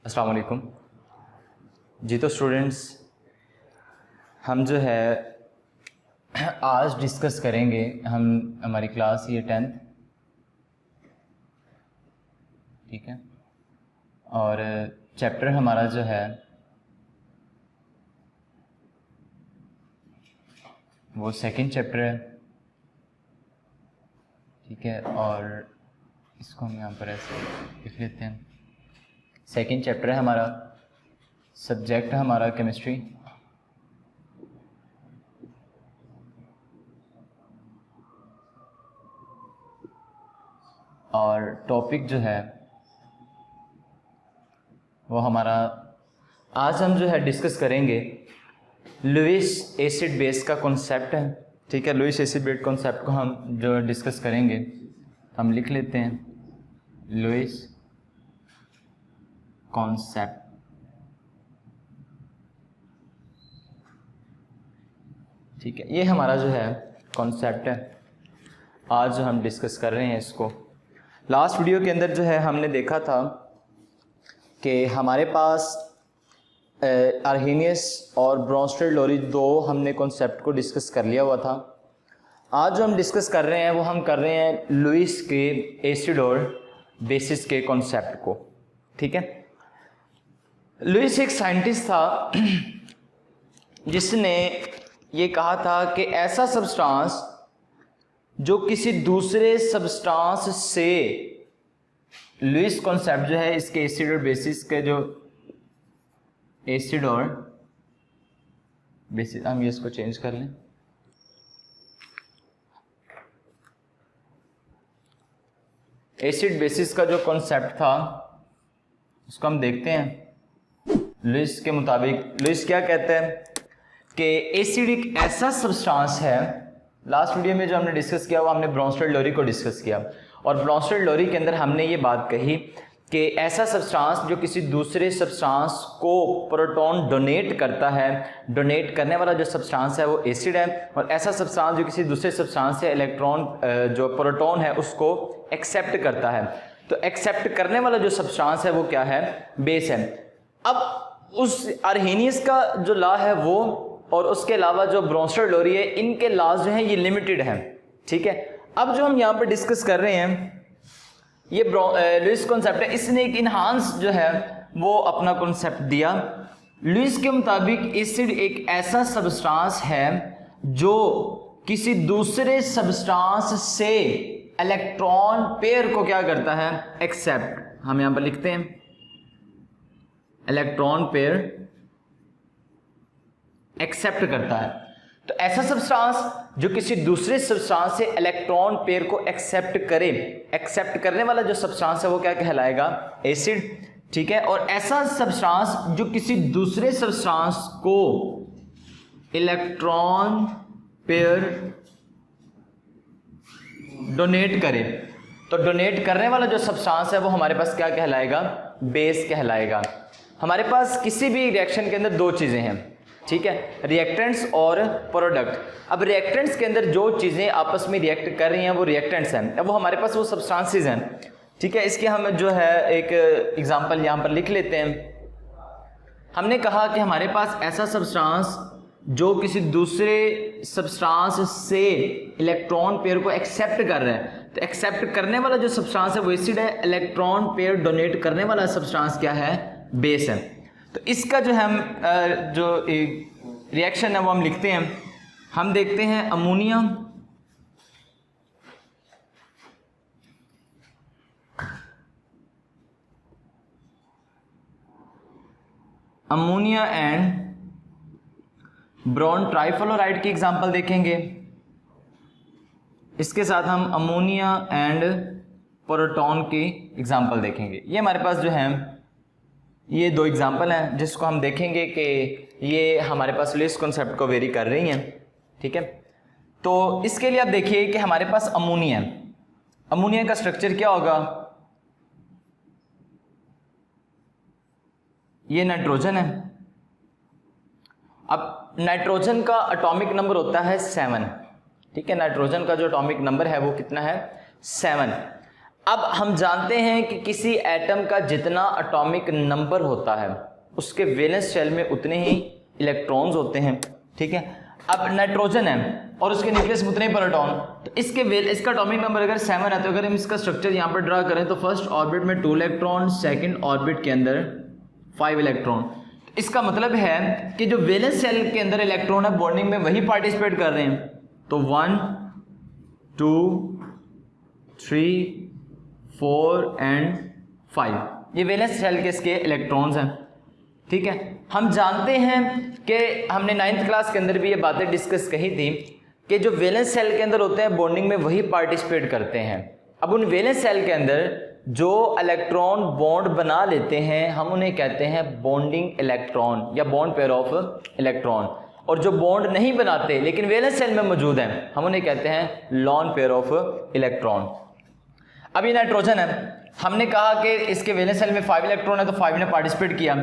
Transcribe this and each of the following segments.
अस्सलाम वालेकुम जी। तो स्टूडेंट्स, हम जो है आज डिस्कस करेंगे, हमारी क्लास ये 10th, ठीक है। और चैप्टर हमारा जो है वो सेकंड चैप्टर है, ठीक है। और इसको हम यहाँ पर ऐसे लिख लेते हैं। सेकंड चैप्टर है हमारा, सब्जेक्ट है हमारा केमिस्ट्री, और टॉपिक जो है वो हमारा आज हम जो है डिस्कस करेंगे लुईस एसिड बेस का कॉन्सेप्ट है, ठीक है। लुईस एसिड बेस कॉन्सेप्ट को हम जो डिस्कस करेंगे, हम लिख लेते हैं लुईस कॉन्सेप्ट, ठीक है। ये हमारा जो है कॉन्सेप्ट है, आज जो हम डिस्कस कर रहे हैं इसको। लास्ट वीडियो के अंदर जो है हमने देखा था कि हमारे पास आर्हेनियस और ब्रोंस्टेड लोरी दो हमने कॉन्सेप्ट को डिस्कस कर लिया हुआ था। आज जो हम डिस्कस कर रहे हैं वो हम कर रहे हैं लुईस के एसिड और बेसिस के कॉन्सेप्ट को, ठीक है। लुईस एक साइंटिस्ट था जिसने ये कहा था कि ऐसा सब्सटेंस जो किसी दूसरे सब्सटेंस से, लुईस कॉन्सेप्ट जो है इसके एसिड और बेसिस के, जो एसिड और बेसिस, हम ये इसको चेंज कर लें, एसिड बेसिस का जो कॉन्सेप्ट था उसको हम देखते हैं। लुईस के मुताबिक, लुईस क्या कहते हैं कि एसिड एक ऐसा सब्सटेंस है, लास्ट वीडियो में जो हमने डिस्कस किया वो हमने ब्रोंस्टेड लोरी को डिस्कस किया, और ब्रोंस्टेड लोरी के अंदर हमने ये बात कही कि ऐसा सब्सटेंस जो किसी दूसरे सब्सटेंस को प्रोटॉन डोनेट करता है, डोनेट करने वाला जो सब्सटेंस है वो एसिड है, और ऐसा सब्सटेंस जो किसी दूसरे सब्सटेंस से इलेक्ट्रॉन जो प्रोटॉन है उसको एक्सेप्ट करता है, तो एक्सेप्ट करने वाला जो सब्सटेंस है वो क्या है, बेस है। अब उस आर्हेनियस का जो लॉ है वो, और उसके अलावा जो ब्रोंस्टेड लोरी है, इनके लॉज जो हैं ये लिमिटेड हैं, ठीक है। अब जो हम यहाँ पर डिस्कस कर रहे हैं ये लुईस कॉन्सेप्ट है, इसने एक इन्हांस जो है वो अपना कॉन्सेप्ट दिया। लुईस के मुताबिक एसिड एक ऐसा सब्सटेंस है जो किसी दूसरे सब्सटेंस से इलेक्ट्रॉन पेयर को क्या करता है, एक्सेप्ट। हम यहाँ पर लिखते हैं इलेक्ट्रॉन पेयर एक्सेप्ट करता है। तो ऐसा सब्सटेंस जो किसी दूसरे सब्सटेंस से इलेक्ट्रॉन पेयर को एक्सेप्ट करे, एक्सेप्ट करने वाला जो सब्सटेंस है वो क्या कहलाएगा, एसिड, ठीक है। और ऐसा सब्सटेंस जो किसी दूसरे सब्सटेंस को इलेक्ट्रॉन पेयर डोनेट करे, तो डोनेट करने वाला जो सब्सटेंस है वो हमारे पास क्या कहलाएगा, बेस कहलाएगा। हमारे पास किसी भी रिएक्शन के अंदर दो चीजें हैं, ठीक है, रिएक्टेंट्स और प्रोडक्ट। अब रिएक्टेंट्स के अंदर जो चीज़ें आपस में रिएक्ट कर रही हैं वो रिएक्टेंट्स हैं, अब वो हमारे पास वो सब्सटेंसेस हैं, ठीक है। इसके हम जो है एक एग्जांपल यहाँ पर लिख लेते हैं। हमने कहा कि हमारे पास ऐसा सब्सटेंस जो किसी दूसरे सब्सटेंस से इलेक्ट्रॉन पेयर को एक्सेप्ट कर रहा है, तो एक्सेप्ट करने वाला जो सब्सटेंस है वो एसिड है, इलेक्ट्रॉन पेयर डोनेट करने वाला सब्सटेंस क्या है, बेस है। तो इसका जो हम जो रिएक्शन है वो हम लिखते हैं, हम देखते हैं अमोनिया एंड ब्रोन ट्राइफ्लोराइड की एग्जांपल देखेंगे। इसके साथ हम अमोनिया एंड प्रोटॉन की एग्जांपल देखेंगे। ये हमारे पास जो है ये दो एग्जाम्पल हैं जिसको हम देखेंगे कि ये हमारे पास लुईस कॉन्सेप्ट को वेरी कर रही हैं, ठीक है। तो इसके लिए आप देखिए कि हमारे पास अमोनिया, अमोनिया का स्ट्रक्चर क्या होगा, ये नाइट्रोजन है। अब नाइट्रोजन का एटॉमिक नंबर होता है 7, ठीक है। नाइट्रोजन का जो एटॉमिक नंबर है वो कितना है, 7। अब हम जानते हैं कि किसी एटम का जितना एटॉमिक नंबर होता है उसके वैलेंस शेल में उतने ही इलेक्ट्रॉन्स होते हैं, ठीक है। अब नाइट्रोजन है और उसके न्यूक्लियस में उतने ही प्रोटॉन, तो इसका एटॉमिक नंबर अगर 7 है तो अगर हम इसका स्ट्रक्चर यहाँ पर ड्रा करें तो फर्स्ट ऑर्बिट में 2 इलेक्ट्रॉन, सेकंड ऑर्बिट के अंदर 5 इलेक्ट्रॉन। इसका मतलब है कि जो वैलेंस शेल के अंदर इलेक्ट्रॉन है बॉन्डिंग में वही पार्टिसिपेट कर रहे हैं। तो 1 2 3 4 एंड 5 ये वैलेंस शेल के इसके इलेक्ट्रॉन्स हैं, ठीक है। हम जानते हैं कि हमने 9th क्लास के अंदर भी ये बातें डिस्कस कही थी कि जो वैलेंस शेल के अंदर होते हैं बॉन्डिंग में वही पार्टिसिपेट करते हैं। अब उन वैलेंस शेल के अंदर जो इलेक्ट्रॉन बॉन्ड बना लेते हैं हम उन्हें कहते हैं बॉन्डिंग इलेक्ट्रॉन या बॉन्ड पेयर ऑफ इलेक्ट्रॉन, और जो बॉन्ड नहीं बनाते लेकिन वैलेंस शेल में मौजूद हैं हम उन्हें कहते हैं लॉन पेयर ऑफ इलेक्ट्रॉन। अब ये नाइट्रोजन है, हमने कहा कि इसके वैलेंस शेल में 5 इलेक्ट्रॉन है तो 5 ने पार्टिसिपेट किया।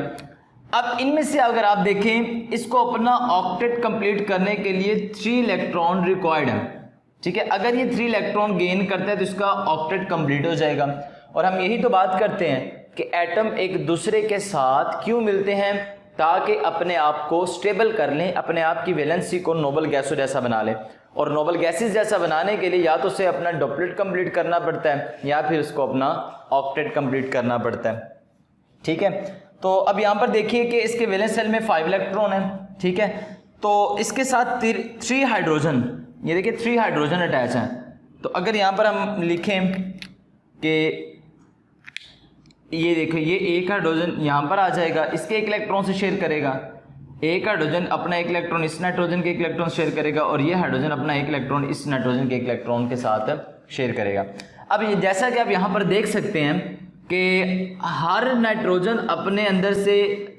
अब इनमें से अगर आप देखें इसको अपना ऑक्टेट कंप्लीट करने के लिए 3 इलेक्ट्रॉन रिक्वायर्ड है, ठीक है। अगर ये 3 इलेक्ट्रॉन गेन करता है तो इसका ऑक्टेट कंप्लीट हो जाएगा। और हम यही तो बात करते हैं कि एटम एक दूसरे के साथ क्यों मिलते हैं, ताकि अपने आप को स्टेबल कर लें, अपने आप की वैलेंसी को नोबल गैसों जैसा बना लें। और नोबल गैसेस जैसा बनाने के लिए या तो उसे अपना डॉपलेट कंप्लीट करना पड़ता है या फिर उसको अपना ऑक्टेट कंप्लीट करना पड़ता है, ठीक है। तो अब यहाँ पर देखिए कि इसके वैलेंस शेल में 5 इलेक्ट्रॉन है, ठीक है। तो इसके साथ 3 हाइड्रोजन, ये देखिए 3 हाइड्रोजन अटैच हैं। तो अगर यहाँ पर हम लिखें कि ये देखो ये एक हाइड्रोजन यहाँ पर आ जाएगा, इसके 1 इलेक्ट्रॉन से शेयर करेगा, एक हाइड्रोजन अपना 1 इलेक्ट्रॉन इस नाइट्रोजन के 1 इलेक्ट्रॉन शेयर करेगा और ये हाइड्रोजन अपना 1 इलेक्ट्रॉन इस नाइट्रोजन के 1 इलेक्ट्रॉन के साथ शेयर करेगा। अब ये जैसा कि आप यहाँ पर देख सकते हैं कि हर नाइट्रोजन अपने अंदर से,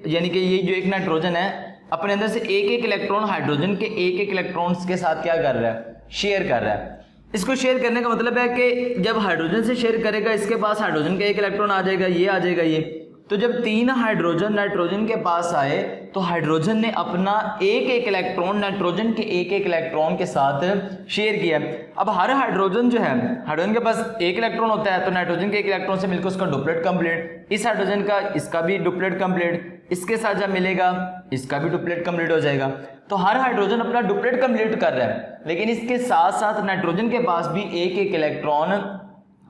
यानी कि ये जो एक नाइट्रोजन है अपने अंदर से 1 इलेक्ट्रॉन हाइड्रोजन के 1 इलेक्ट्रॉन्स के साथ क्या कर रहा है, शेयर कर रहा है। इसको शेयर करने का मतलब है कि जब हाइड्रोजन से शेयर करेगा इसके पास हाइड्रोजन का 1 इलेक्ट्रॉन आ जाएगा, ये आ जाएगा ये। तो जब 3 हाइड्रोजन नाइट्रोजन के पास आए तो हाइड्रोजन ने अपना 1 इलेक्ट्रॉन नाइट्रोजन के 1 इलेक्ट्रॉन के साथ शेयर किया। अब हर हाइड्रोजन जो है, हाइड्रोजन के पास 1 इलेक्ट्रॉन होता है तो नाइट्रोजन के 1 इलेक्ट्रॉन से मिलकर उसका डुप्लेट कंप्लीट, इस हाइड्रोजन का इसका भी डुप्लेट कंप्लीट, इसके साथ जब मिलेगा इसका भी डुप्लेट कंप्लीट हो जाएगा। तो हर हाइड्रोजन अपना डुप्लेट कंप्लीट कर रहा है, लेकिन इसके साथ साथ नाइट्रोजन के पास भी 1 इलेक्ट्रॉन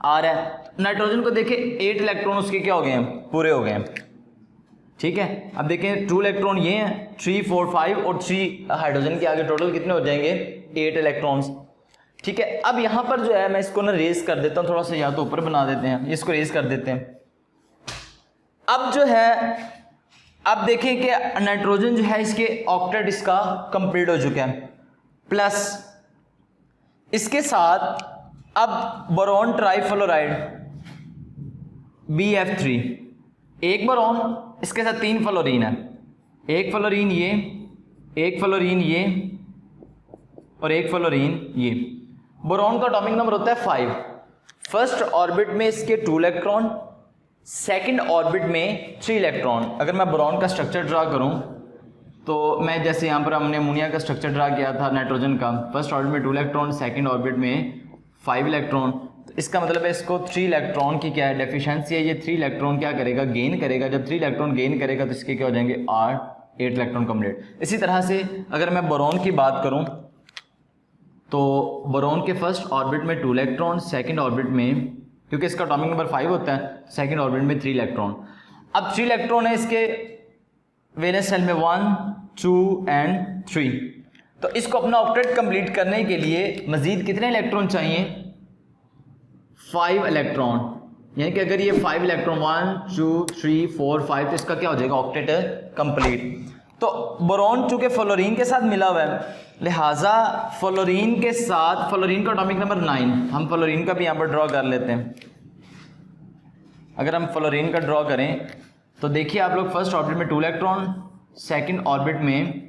आ रहा है। नाइट्रोजन को देखें 8 इलेक्ट्रॉन उसके क्या हो गए हैं, पूरे हो गए हैं, ठीक है। अब देखें 2 इलेक्ट्रॉन ये हैं, 3 4 5 और 3 हाइड्रोजन के आगे टोटल कितने हो जाएंगे, 8 इलेक्ट्रॉन्स, ठीक है। अब यहाँ पर जो है मैं इसको ना रेज कर देता हूँ थोड़ा सा, या तो ऊपर बना देते हैं, इसको रेज कर देते हैं। अब जो है अब देखें कि नाइट्रोजन जो है इसके ऑक्टेट इसका कंप्लीट हो चुका है, प्लस इसके साथ अब बोरॉन ट्राइफ्लोराइड BF3, एक बोरॉन, इसके साथ 3 फ्लोरीन है, 1 फ्लोरीन ये, 1 फ्लोरीन ये और 1 फ्लोरीन ये। बोरॉन का एटॉमिक नंबर होता है 5। फर्स्ट ऑर्बिट में इसके 2 इलेक्ट्रॉन, सेकंड ऑर्बिट में 3 इलेक्ट्रॉन। अगर मैं बोरॉन का स्ट्रक्चर ड्रा करूं तो मैं जैसे यहाँ पर हमने अमोनिया का स्ट्रक्चर ड्रा किया था नाइट्रोजन का, फर्स्ट ऑर्बिट में 2 इलेक्ट्रॉन, सेकंड ऑर्बिट में 5 इलेक्ट्रॉन। तो इसका मतलब है इसको 3 इलेक्ट्रॉन की क्या है, डेफिशिएंसी है। ये 3 इलेक्ट्रॉन क्या करेगा, गेन करेगा। जब 3 इलेक्ट्रॉन गेन करेगा तो इसके क्या हो जाएंगे 8 इलेक्ट्रॉन कंप्लीट। इसी तरह से अगर मैं बोरॉन की बात करूं तो बोरॉन के फर्स्ट ऑर्बिट में 2 इलेक्ट्रॉन, सेकंड ऑर्बिट में, क्योंकि इसका एटॉमिक नंबर 5 होता है, सेकंड ऑर्बिट में 3 इलेक्ट्रॉन। अब 3 इलेक्ट्रॉन है इसके वैलेंस शेल में 1 2 एंड 3। तो इसको अपना ऑक्टेट कंप्लीट करने के लिए मजीद कितने इलेक्ट्रॉन चाहिए, 5 इलेक्ट्रॉन। यानी कि अगर ये 5 इलेक्ट्रॉन 1 2 3 4 5 तो इसका क्या हो जाएगा, ऑक्टेट कंप्लीट। तो बोरॉन चूंकि फ्लोरीन के साथ मिला हुआ है, लिहाजा फ्लोरीन के साथ, फ्लोरीन का एटॉमिक नंबर 9, हम फ्लोरीन का भी यहाँ पर ड्रॉ कर लेते हैं। अगर हम फ्लोरीन का ड्रॉ करें तो देखिए आप लोग फर्स्ट ऑर्बिट में 2 इलेक्ट्रॉन, सेकंड ऑर्बिट में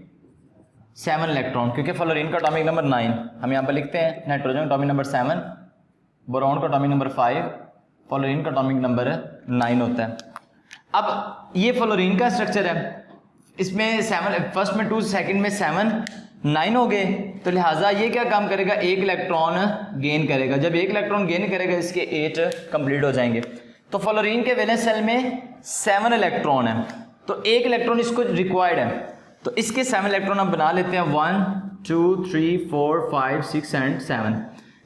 7 इलेक्ट्रॉन, क्योंकि फ्लोरीन का एटॉमिक नंबर 9 हम यहाँ पर लिखते हैं। नाइट्रोजन का एटॉमिक नंबर 7, बोरॉन का एटॉमिक नंबर 5, फ्लोरीन का एटॉमिक नंबर 9 होता है। अब ये फ्लोरीन का स्ट्रक्चर है, इसमें 7, फर्स्ट में 2, सेकंड में 7, 9 हो गए, तो लिहाजा ये क्या काम करेगा, एक इलेक्ट्रॉन गेन करेगा। जब एक इलेक्ट्रॉन गेन करेगा इसके 8 कंप्लीट हो जाएंगे। तो फ्लोरीन के वैलेंस सेल में 7 इलेक्ट्रॉन है, तो एक इलेक्ट्रॉन इसको रिक्वायर्ड है, तो इसके 7 इलेक्ट्रॉन हम बना लेते हैं 1 2 3 4 5 6 एंड 7।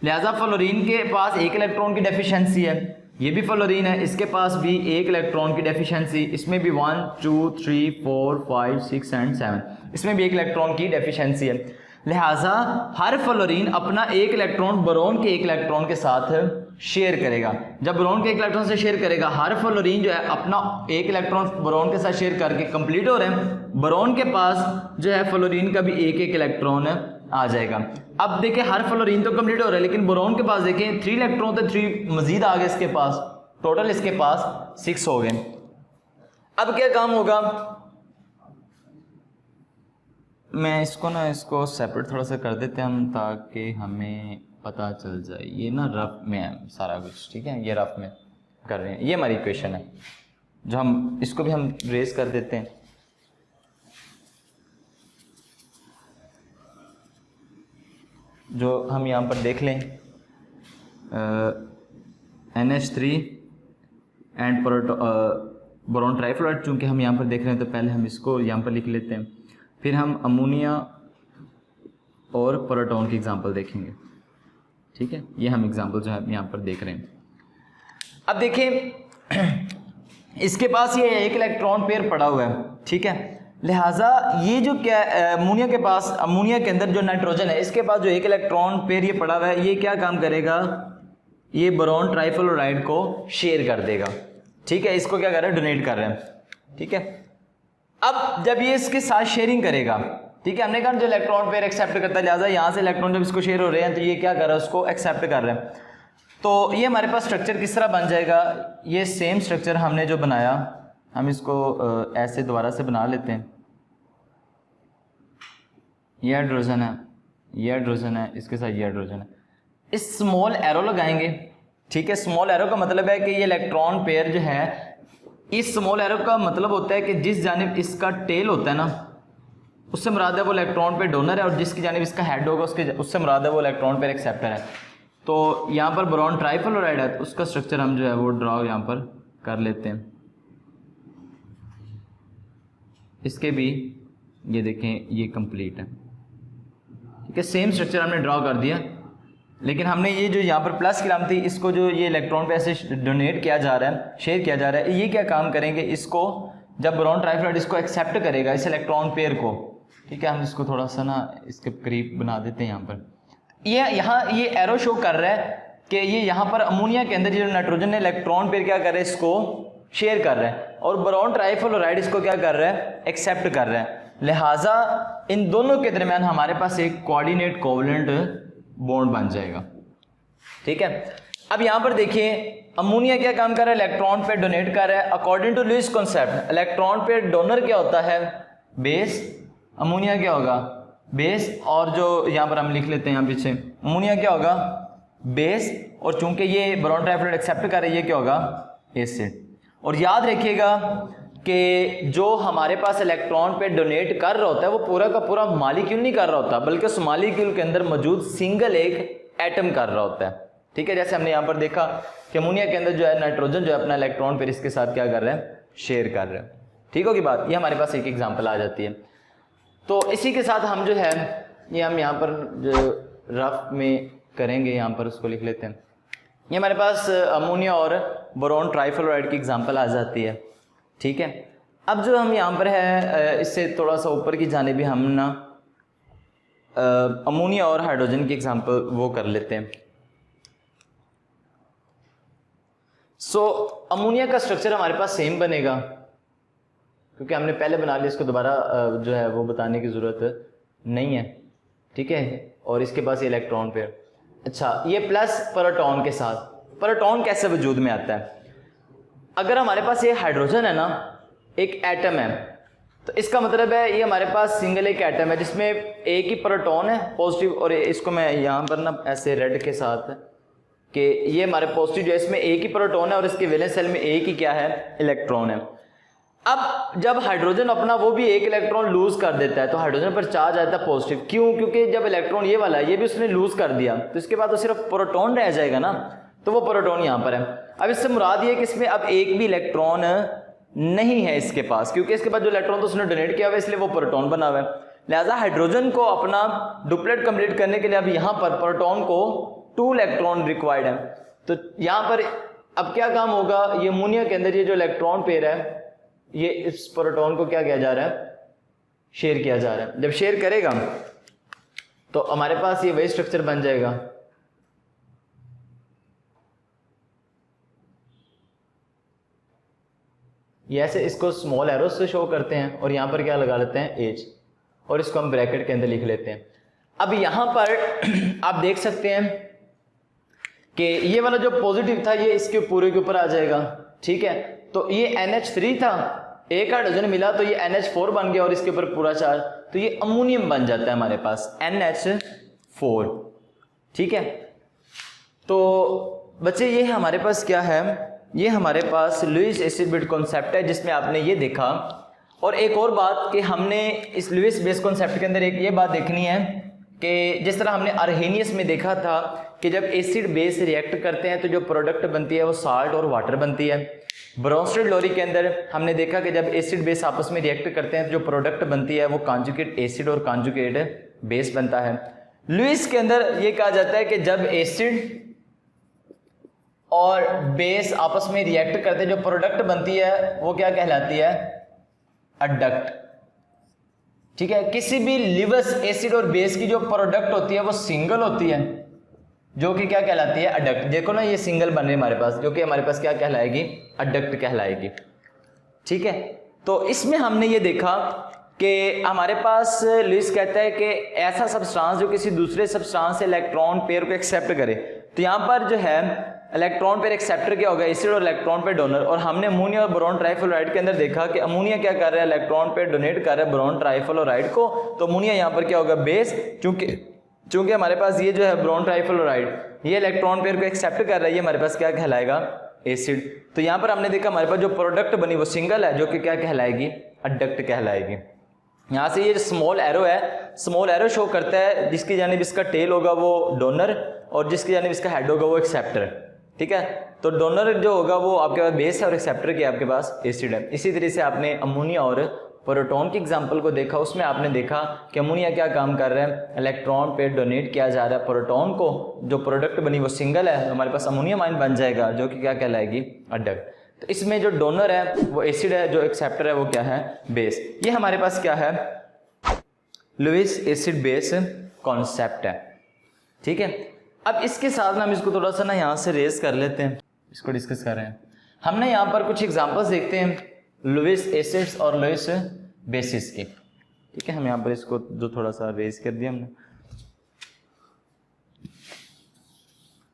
लिहाजा फ्लोरीन के पास एक इलेक्ट्रॉन की डेफिशिएंसी है, ये भी फ्लोरीन है, इसके पास भी एक इलेक्ट्रॉन की डेफिशिएंसी, इसमें भी 1 2 3 4 5 6 एंड 7, इसमें भी एक इलेक्ट्रॉन की डेफिशिएंसी है। लिहाजा हर फ्लोरीन अपना एक इलेक्ट्रॉन बोरोन के एक इलेक्ट्रॉन के साथ शेयर करेगा। जब बोरोन के एक इलेक्ट्रॉन से शेयर करेगा, हर फ्लोरीन जो है अपना एक इलेक्ट्रॉन बोरोन के साथ शेयर करके कंप्लीट हो रहे हैं। बोरोन के पास जो है फ्लोरीन का भी एक एक इलेक्ट्रॉन आ जाएगा। अब देखिए हर फ्लोरीन तो कंप्लीट हो रहा है, लेकिन बोरोन के पास देखें 3 इलेक्ट्रॉन तो 3 मजीद आ गए इसके पास, टोटल इसके पास 6 हो गए। अब क्या काम होगा, मैं इसको सेपरेट थोड़ा सा कर देते हैं हम, ताकि हमें पता चल जाए। ये ना रफ में है सारा कुछ, ठीक है, ये रफ में कर रहे हैं। ये हमारी इक्वेशन है जो हम इसको भी हम रेज कर देते हैं। जो हम यहाँ पर देख लें NH3 एंड बोरोन ट्राइफ्लोराइड, चूँकि हम यहाँ पर देख रहे हैं तो पहले हम इसको यहाँ पर लिख लेते हैं, फिर हम अमोनिया और प्रोटॉन की एग्जांपल देखेंगे, ठीक है। ये हम एग्जांपल जो है यहाँ पर देख रहे हैं। अब देखिए इसके पास ये एक इलेक्ट्रॉन पेयर पड़ा हुआ है, ठीक है। लिहाजा ये जो क्या अमोनिया के पास, अमोनिया के अंदर जो नाइट्रोजन है इसके पास जो एक इलेक्ट्रॉन पेयर ये पड़ा हुआ है, ये क्या काम करेगा, ये बोरोन ट्राइफ्लोराइड को शेयर कर देगा, ठीक है। इसको क्या कर रहे हैं, डोनेट कर रहे हैं, ठीक है। अब जब ये इसके साथ शेयरिंग करेगा, ठीक है, हमने कहा जो इलेक्ट्रॉन पेयर एक्सेप्ट करता है, लिहाजा यहाँ से इलेक्ट्रॉन जब इसको शेयर हो रहे हैं तो ये क्या कर रहा है, उसको एक्सेप्ट कर रहे हैं। तो ये हमारे पास स्ट्रक्चर किस तरह बन जाएगा, ये सेम स्ट्रक्चर हमने जो बनाया हम इसको ऐसे दोबारा से बना लेते हैं। ये हाइड्रोजन है, ये हाइड्रोजन है, इसके साथ ये हाइड्रोजन है। इस स्मॉल एरो लगाएंगे, ठीक है। स्मॉल एरो का मतलब है कि ये इलेक्ट्रॉन पेयर जो है, इस स्मॉल एरो का मतलब होता है कि जिस जानिब इसका टेल होता है ना, उससे मुराद है वो इलेक्ट्रॉन पेयर डोनर है, और जिसकी जानिब इसका हेड होगा उससे मुराद है वो इलेक्ट्रॉन पेयर एक्सेप्टर है। तो यहाँ पर बोरोन ट्राइफ्लोराइड है, तो उसका स्ट्रक्चर हम जो है वो ड्रॉ यहाँ पर कर लेते हैं। इसके भी ये देखें ये कंप्लीट है, ठीक है। सेम स्ट्रक्चर हमने ड्रॉ कर दिया, लेकिन हमने ये जो यहाँ पर प्लस की लाम थी, इसको जो ये इलेक्ट्रॉन पे ऐसे डोनेट किया जा रहा है, शेयर किया जा रहा है, ये क्या काम करेंगे, इसको जब बोरोन ट्राइफ्लोराइड इसको एक्सेप्ट करेगा इस इलेक्ट्रॉन पेयर को, ठीक है। हम इसको थोड़ा सा ना इसके करीब बना देते हैं। यहाँ पर यहाँ ये एरो शो कर रहा है कि ये यहाँ पर अमोनिया के अंदर जो नाइट्रोजन है इलेक्ट्रॉन पेयर क्या कर रहा है, इसको शेयर कर रहा है, और बोरोन ट्राइफ्लोराइड इसको क्या कर रहा है, एक्सेप्ट कर रहा है। लिहाजा इन दोनों के दरमियान हमारे पास एक कोऑर्डिनेट कोवलेंट बॉन्ड बन जाएगा, ठीक है। अब यहाँ पर देखिए अमोनिया क्या काम कर रहा है, इलेक्ट्रॉन पेयर डोनेट कर रहा है। According to Lewis concept, electron pair donor क्या होता है, बेस, अमोनिया क्या होगा, बेस, और जो यहाँ पर हम लिख लेते हैं यहाँ पीछे, अमोनिया क्या होगा, बेस, और चूंकि ये बोरोन ट्राइफ्लोराइड एक्सेप्ट कर रहा है, ये क्या होगा, एसिड। और याद रखिएगा कि जो हमारे पास इलेक्ट्रॉन पे डोनेट कर रहा होता है वो पूरा का पूरा मॉलिक्यूल नहीं कर रहा होता, बल्कि उस मॉलिक्यूल के अंदर मौजूद सिंगल एक एटम कर रहा होता है, ठीक है। जैसे हमने यहाँ पर देखा कि अमोनिया के अंदर जो है नाइट्रोजन जो है अपना इलेक्ट्रॉन पेयर इसके साथ क्या कर रहे हैं, शेयर कर रहे हैं, ठीक होगी बात। ये हमारे पास एक एग्जाम्पल आ जाती है। तो इसी के साथ हम जो है ये हम यहाँ पर जो रफ में करेंगे, यहाँ पर उसको लिख लेते हैं। ये हमारे पास अमोनिया और बोरोन ट्राइफ्लोराइड की एग्जांपल आ जाती है, ठीक है। अब जो हम यहाँ पर है इससे थोड़ा सा ऊपर की जाने भी हम ना अमोनिया और हाइड्रोजन की एग्जांपल वो कर लेते हैं। सो अमोनिया का स्ट्रक्चर हमारे पास सेम बनेगा, क्योंकि हमने पहले बना लिया, इसको दोबारा जो है वो बताने की ज़रूरत नहीं है, ठीक है। और इसके पास ये इलेक्ट्रॉन पेयर, अच्छा ये प्लस प्रोटॉन के साथ, प्रोटॉन कैसे वजूद में आता है, अगर हमारे पास ये हाइड्रोजन है ना, एक एटम है, तो इसका मतलब है ये हमारे पास सिंगल एक एटम है जिसमें एक ही प्रोटॉन है पॉजिटिव, और इसको मैं यहाँ पर ना ऐसे रेड के साथ कि ये हमारे पॉजिटिव जो है इसमें एक ही प्रोटॉन है और इसके वैलेंस सेल में एक ही क्या है, इलेक्ट्रॉन है। अब जब हाइड्रोजन अपना वो भी एक इलेक्ट्रॉन लूज कर देता है तो हाइड्रोजन पर चार्ज आता है पॉजिटिव। क्यों? क्योंकि जब इलेक्ट्रॉन ये वाला है ये भी उसने लूज कर दिया तो इसके बाद तो सिर्फ प्रोटॉन रह जाएगा ना, तो वो प्रोटॉन यहाँ पर है। अब इससे मुराद ये कि इसमें अब एक भी इलेक्ट्रॉन नहीं है इसके पास, क्योंकि इसके बाद जो इलेक्ट्रॉन तो उसने डोनेट किया हुआ है इसलिए वो प्रोटॉन बना हुआ है। लिहाजा हाइड्रोजन को अपना डुप्लेट कंप्लीट करने के लिए अब यहाँ पर प्रोटॉन को 2 इलेक्ट्रॉन रिक्वायर्ड है। तो यहाँ पर अब क्या काम होगा, ये अमोनिया के अंदर ये जो इलेक्ट्रॉन पेयर है ये इस प्रोटॉन को क्या किया जा रहा है, शेयर किया जा रहा है। जब शेयर करेगा तो हमारे पास ये वही स्ट्रक्चर बन जाएगा। ये ऐसे इसको स्मॉल एरो से शो करते हैं और यहां पर क्या लगा लेते हैं एज, और इसको हम ब्रैकेट के अंदर लिख लेते हैं। अब यहां पर आप देख सकते हैं कि ये वाला जो पॉजिटिव था ये इसके पूरे के ऊपर आ जाएगा, ठीक है। तो ये NH3 था, एक हाइड्रोजन मिला तो ये NH4 बन गया और इसके ऊपर पूरा चार्ज, तो ये अमोनियम बन जाता है हमारे पास NH4, ठीक है। तो बच्चे ये हमारे पास क्या है, ये हमारे पास लुईस एसिड बेस कॉन्सेप्ट है जिसमें आपने ये देखा। और एक और बात कि हमने इस लुईस बेस कॉन्सेप्ट के अंदर एक ये बात देखनी है कि जिस तरह हमने अर्हेनियस में देखा था कि जब एसिड बेस रिएक्ट करते हैं तो जो प्रोडक्ट बनती है वो साल्ट और वाटर बनती है। ब्रोंस्टेड लोरी के अंदर हमने देखा कि जब एसिड बेस आपस में रिएक्ट करते हैं तो जो प्रोडक्ट बनती है वो कॉन्जुगेट एसिड और कॉन्जुगेट बेस बनता है। लुईस के अंदर ये कहा जाता है कि जब एसिड और बेस आपस में रिएक्ट करते हैं जो प्रोडक्ट बनती है वो क्या कहलाती है, अडक्ट, ठीक है। किसी भी लिवस एसिड और बेस की जो प्रोडक्ट होती है वो सिंगल होती है जो कि क्या कहलाती है, अडक्ट। देखो ना ये सिंगल बन रही है हमारे पास, जो कि हमारे पास क्या कहलाएगी, अडक्ट कहलाएगी, ठीक है। तो इसमें हमने ये देखा कि हमारे पास लुईस कहता है कि ऐसा सब्सटेंस जो किसी दूसरे सब्सटेंस से इलेक्ट्रॉन पेयर को एक्सेप्ट करे, तो यहाँ पर जो है इलेक्ट्रॉन पेयर एक्सेप्टर क्या होगा, एसिड, और इलेक्ट्रॉन पेयर डोनर। और हमने अमोनिया और बोरॉन ट्राइफ्लोराइड के अंदर देखा कि अमोनिया क्या कर रहा है, इलेक्ट्रॉन पेयर डोनेट कर रहा है बोरॉन ट्राइफ्लोराइड को, तो अमोनिया यहाँ पर क्या होगा, बेस। चूंकि हमारे पास ये जो है बोरॉन ट्राइफ्लोराइड ये इलेक्ट्रॉन पेयर को एक्सेप्ट कर रहा है, ये हमारे पास क्या कहलाएगा, एसिड। तो यहाँ पर हमने देखा हमारे पास जो प्रोडक्ट बनी वो सिंगल है जो कि क्या कहलाएगी, अडक्ट कहलाएगी। यहाँ से ये स्मॉल एरो है, स्मॉल एरो शो करता है जिसकी जानिब इसका टेल होगा वो डोनर और जिसकी जानिब इसका हेड होगा वो एक्सेप्टर, ठीक है। तो डोनर जो होगा वो आपके पास बेस है और एक्सेप्टर के आपके पास एसिड है। इसी तरह से आपने अमोनिया और प्रोटॉन की एग्जांपल को देखा, उसमें आपने देखा कि अमोनिया क्या काम कर रहा है, इलेक्ट्रॉन पे डोनेट किया जा रहा है प्रोटॉन को, जो प्रोडक्ट बनी वो सिंगल है, हमारे पास अमोनियम आयन बन जाएगा जो कि क्या कहलाएगी, अडक्ट। तो इसमें जो डोनर है वो एसिड है, जो एक्सेप्टर है वो क्या है, बेस। ये हमारे पास क्या है, लुईस एसिड बेस कॉन्सेप्ट है, ठीक है। अब इसके साथ ना हम इसको थोड़ा सा ना यहाँ से रेस कर लेते हैं, इसको डिस्कस कर रहे हैं। हमने यहाँ पर कुछ एग्जांपल्स देखते हैं लुईस एसिड्स और लुईस बेसिस की, ठीक है। हम यहाँ पर इसको जो थोड़ा सा रेस कर दिया हमने,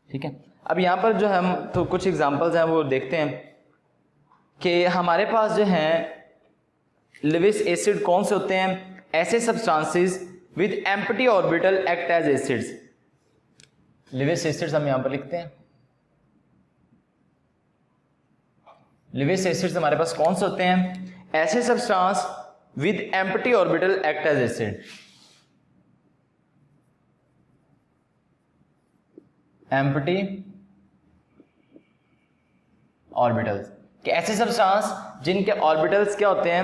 ठीक है। अब यहाँ पर जो हम तो कुछ एग्जांपल्स हैं वो देखते हैं कि हमारे पास जो हैं लुईस एसिड कौन से होते हैं, ऐसे substances with empty orbital act as acids. Lewis acids हम यहाँ पर लिखते हैं, लुईस एसिड्स हमारे पास कौन से होते हैं, ऐसे substance with empty orbital act as acid. Empty orbitals कि ऐसे सब्सटेंस जिनके ऑर्बिटल्स क्या होते हैं,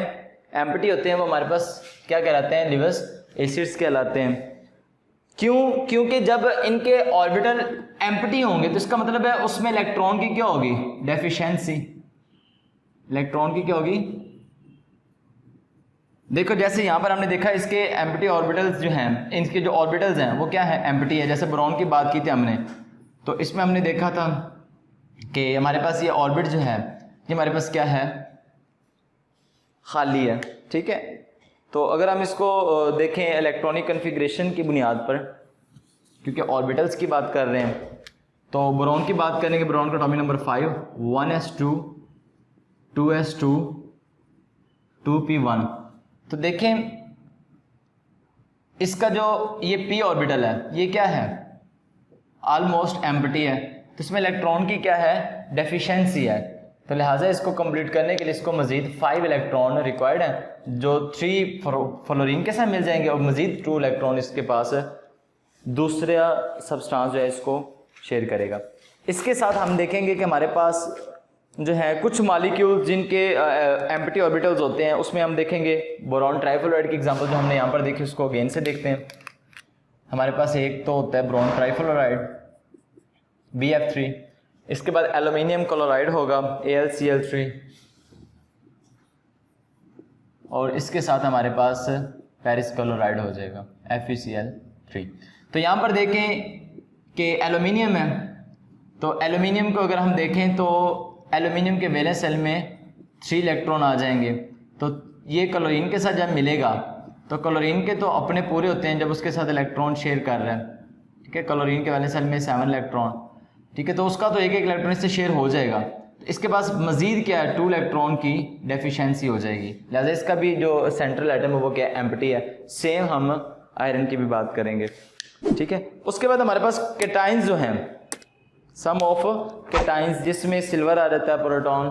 एम्प्टी होते हैं, वो हमारे पास क्या कहलाते हैं, लुईस एसिड्स कहलाते हैं। क्यों? क्योंकि जब इनके ऑर्बिटल एम्प्टी होंगे तो इसका मतलब है उसमें इलेक्ट्रॉन की क्या होगी, डेफिशिएंसी। इलेक्ट्रॉन की क्या होगी, देखो जैसे यहां पर हमने देखा इसके एम्प्टी ऑर्बिटल्स जो हैं, इनके जो ऑर्बिटल्स हैं वो क्या है, एम्प्टी है। जैसे बोरॉन की बात की थी हमने, तो इसमें हमने देखा था कि हमारे पास ये ऑर्बिट जो है ये हमारे पास क्या है, खाली है, ठीक है। तो अगर हम इसको देखें इलेक्ट्रॉनिक कन्फिग्रेशन की बुनियाद पर, क्योंकि ऑर्बिटल्स की बात कर रहे हैं, तो बोरॉन की बात करेंगे, बोरॉन का atomic number 5, 1s2 2s2 2p1। तो देखें इसका जो ये p ऑर्बिटल है ये क्या है, ऑलमोस्ट एम्प्टी है, तो इसमें इलेक्ट्रॉन की क्या है, डेफिशिएंसी है। तो लिहाजा इसको कंप्लीट करने के लिए इसको मजीद 5 इलेक्ट्रॉन रिक्वायर्ड हैं, जो 3 फ्लोरीन के साथ मिल जाएंगे और मजीद 2 इलेक्ट्रॉन इसके पास दूसरा सब्सटेंस जो है इसको शेयर करेगा। इसके साथ हम देखेंगे कि हमारे पास जो है कुछ मॉलिक्यूल्स जिनके एम्प्टी ऑर्बिटल्स होते हैं, उसमें हम देखेंगे बोरॉन ट्राइफ्लोराइड की एग्जांपल जो हमने यहाँ पर देखी उसको अगेन से देखते हैं। हमारे पास एक तो होता है बोरॉन ट्राइफ्लोराइड BF3, इसके बाद एल्यूमिनियम क्लोराइड होगा AlCl3, और इसके साथ हमारे पास पेरिस क्लोराइड हो जाएगा FeCl3। तो यहाँ पर देखें कि एल्यूमिनियम है, तो एल्यूमिनियम को अगर हम देखें तो एल्यूमिनियम के वैलेंस सेल में 3 इलेक्ट्रॉन आ जाएंगे। तो ये क्लोरीन के साथ जब मिलेगा तो क्लोरीन के तो अपने पूरे होते हैं जब उसके साथ इलेक्ट्रॉन शेयर कर रहे हैं, ठीक है। क्लोरीन के वैलेंस सेल में 7 इलेक्ट्रॉन, ठीक है, तो उसका तो एक इलेक्ट्रॉन इससे शेयर हो जाएगा। तो इसके पास मजीद क्या है, 2 इलेक्ट्रॉन की डेफिशिएंसी हो जाएगी, लिहाजा इसका भी जो सेंट्रल एटम है वो क्या एम्प्टी है। सेम हम आयरन की भी बात करेंगे, ठीक है। उसके बाद हमारे पास कैटाइंस जो हैं, सम ऑफ कैटाइंस, जिसमें सिल्वर आ जाता है, प्रोटॉन,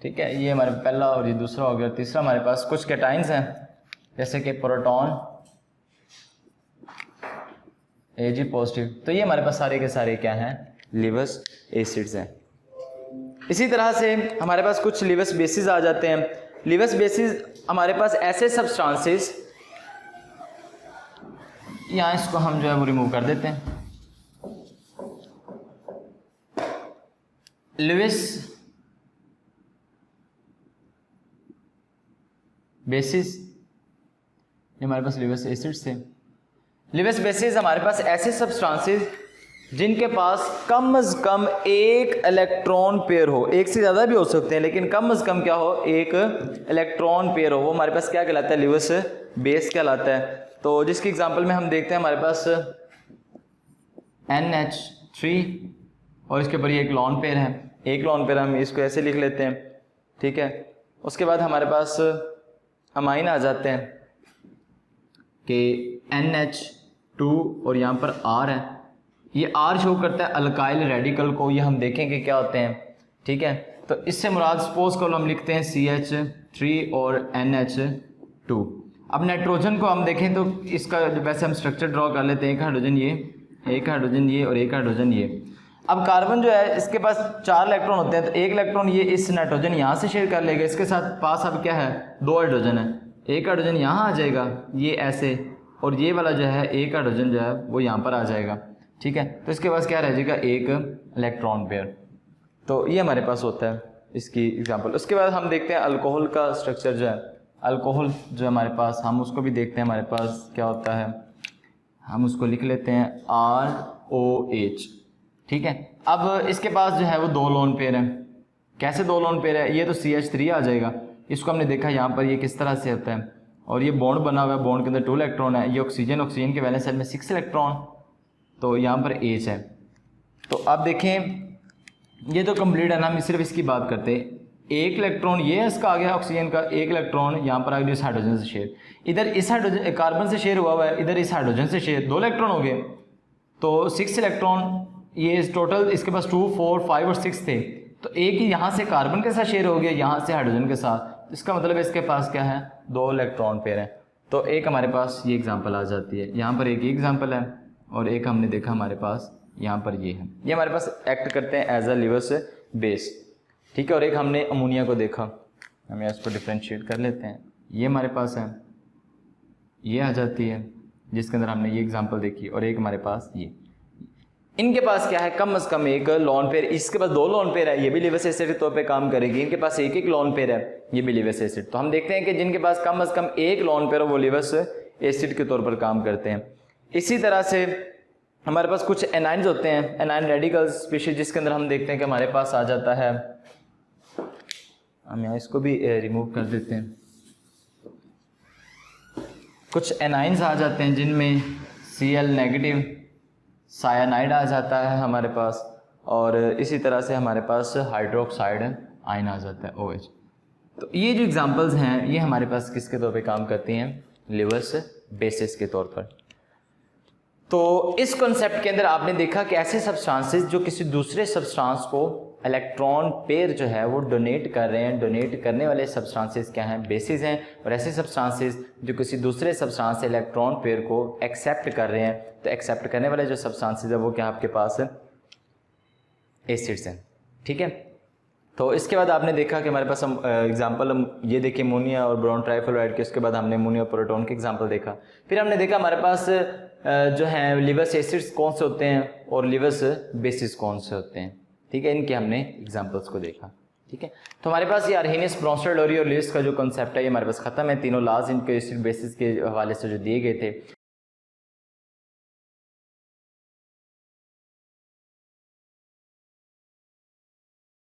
ठीक है, ये हमारे पहला और ये दूसरा हो गया। तीसरा हमारे पास कुछ कैटाइंस हैं जैसे कि प्रोटॉन Ag पॉजिटिव, तो ये हमारे पास सारे के सारे क्या हैं, लिवस एसिड्स हैं। इसी तरह से हमारे पास कुछ लिवस बेसिस आ जाते हैं। लिवस बेसिस हमारे पास ऐसे सब्सटेंसेस, यहाँ इसको हम जो है वो रिमूव कर देते हैं। लिविस बेसिस, ये हमारे पास लिवस एसिड्स थे। लिवस बेसिस हमारे पास ऐसे सब्सटेंसेस जिनके पास कम अज कम एक इलेक्ट्रॉन पेयर हो, एक से ज़्यादा भी हो सकते हैं लेकिन कम अज कम क्या हो, एक इलेक्ट्रॉन पेयर हो, वो हमारे पास क्या कहलाता है, लिवस बेस कहलाता है। तो जिसकी एग्जांपल में हम देखते हैं हमारे पास NH3 और इसके ऊपर ये एक लॉन पेयर है, एक लॉन पेयर हम इसको ऐसे लिख लेते हैं, ठीक है। उसके बाद हमारे पास अमाइन आ जाते हैं कि NH2 और यहाँ पर R है, ये R शो करता है अल्काइल रेडिकल को, ये हम देखेंगे क्या होते हैं, ठीक है। तो इससे मुराद सपोज को हम लिखते हैं CH3 और NH2। अब नाइट्रोजन को हम देखें तो इसका वैसे हम स्ट्रक्चर ड्रॉ कर लेते हैं, एक हाइड्रोजन ये, एक हाइड्रोजन ये और एक हाइड्रोजन ये। अब कार्बन जो है इसके पास 4 इलेक्ट्रॉन होते हैं, तो एक इलेक्ट्रॉन ये इस नाइट्रोजन यहाँ से शेयर कर लेगा, इसके साथ पास अब क्या है, 2 हाइड्रोजन है, एक हाइड्रोजन यहाँ आ जाएगा ये ऐसे, और ये वाला जो है एक हाइड्रोजन जो है वो यहाँ पर आ जाएगा, ठीक है। तो इसके पास क्या रह जाएगा, एक इलेक्ट्रॉन पेयर। तो ये हमारे पास होता है इसकी एग्जांपल। उसके बाद हम देखते हैं अल्कोहल का स्ट्रक्चर जो है, अल्कोहल जो हमारे पास, हम उसको भी देखते हैं हमारे पास क्या होता है, हम उसको लिख लेते हैं ROH, ठीक है। अब इसके पास जो है वो 2 लोन पेयर हैं। कैसे 2 लोन पेयर है, ये तो CH3 आ जाएगा, इसको हमने देखा यहाँ पर ये किस तरह से होता है, और ये बॉन्ड बना हुआ है, बॉन्ड के अंदर 2 इलेक्ट्रॉन है, ये ऑक्सीजन, ऑक्सीजन के वैलेंस सेल में 6 इलेक्ट्रॉन, तो यहाँ पर H है। तो अब देखें ये तो कंप्लीट है ना, हम सिर्फ इसकी बात करते हैं, एक इलेक्ट्रॉन ये इसका आ गया ऑक्सीजन का, एक इलेक्ट्रॉन यहाँ पर आ गया इस हाइड्रोजन से शेयर, इधर इस हाइड्रोजन कार्बन से शेयर हुआ है, इधर इस हाइड्रोजन से शेयर, 2 इलेक्ट्रॉन हो गए, तो 6 इलेक्ट्रॉन, ये टोटल इसके पास 2, 4, 5 और 6 थे, तो एक ही यहाँ से कार्बन के साथ शेयर हो गया, यहाँ से हाइड्रोजन के साथ, इसका मतलब इसके पास क्या है, 2 इलेक्ट्रॉन पेयर है। तो एक हमारे पास ये एग्जांपल आ जाती है, यहाँ पर एक एग्जांपल है, और एक हमने देखा हमारे पास यहाँ पर ये है, ये हमारे पास एक्ट करते हैं एज अ लिवस बेस, ठीक है। और एक हमने अमोनिया को देखा, हम इसको डिफ्रेंशिएट कर लेते हैं, ये हमारे पास है, ये आ जाती है जिसके अंदर हमने ये एग्जांपल देखी, और एक हमारे पास ये, इनके पास क्या है, कम अज कम एक लॉन पेयर, इसके पास 2 लॉन पेयर है, ये भी लिवस एसिड के तौर पे काम करेगी, इनके पास एक एक लॉन पेयर है, ये भी लिवस एसिड। तो हम देखते हैं कि जिनके पास कम अज कम एक लॉन पेयर हो वो लिवस एसिड के तौर पर काम करते हैं। इसी तरह से हमारे पास कुछ एनाइन्स होते हैं, एनाइन रेडिकल स्पीशीज, जिसके अंदर हम देखते हैं कि हमारे पास आ जाता है, हम यहाँ इसको भी रिमूव कर देते हैं, कुछ एनाइन्स आ जाते हैं जिनमें Cl नेगेटिव सायानाइड आ जाता है हमारे पास, और इसी तरह से हमारे पास हाइड्रोक्साइड आयन आ जाता है OH। तो ये जो एग्जांपल्स हैं ये हमारे पास किसके तौर पे काम करती हैं, लिवस बेसिस के तौर पर। तो इस कॉन्सेप्ट के अंदर आपने देखा कि ऐसे सब्सटेंसेस जो किसी दूसरे सब्सटेंस को इलेक्ट्रॉन पेयर जो है वो डोनेट कर रहे हैं, डोनेट करने वाले सब्सटेंसेस क्या हैं, बेसिस हैं, और ऐसे सब्सटेंसेस जो किसी दूसरे सब्सटेंस से इलेक्ट्रॉन पेयर को एक्सेप्ट कर रहे हैं, तो एक्सेप्ट करने वाले जो सब्सटेंसेस है वो क्या आपके पास एसिड्स हैं। ठीक है, तो इसके बाद आपने देखा कि हमारे पास हम एग्जांपल हम ये देखें अमोनिया और बोरॉन ट्राइफ्लोराइड के, उसके बाद हमने अमोनिया और प्रोटॉन के एग्जांपल देखा। फिर हमने देखा हमारे पास जो हैं लिवस एसिड्स कौन से होते हैं और लिवस बेसिस कौन से होते हैं। ठीक है, इनके हमने एग्जांपल्स को देखा। ठीक है, तो हमारे पास ये आर्हेनियस, ब्रोंस्टर, लोरी और लिवस का जो कॉन्सेप्ट है ये हमारे पास खत्म है। तीनों लाज इनके एसिड बेसिस के हवाले से जो दिए गए थे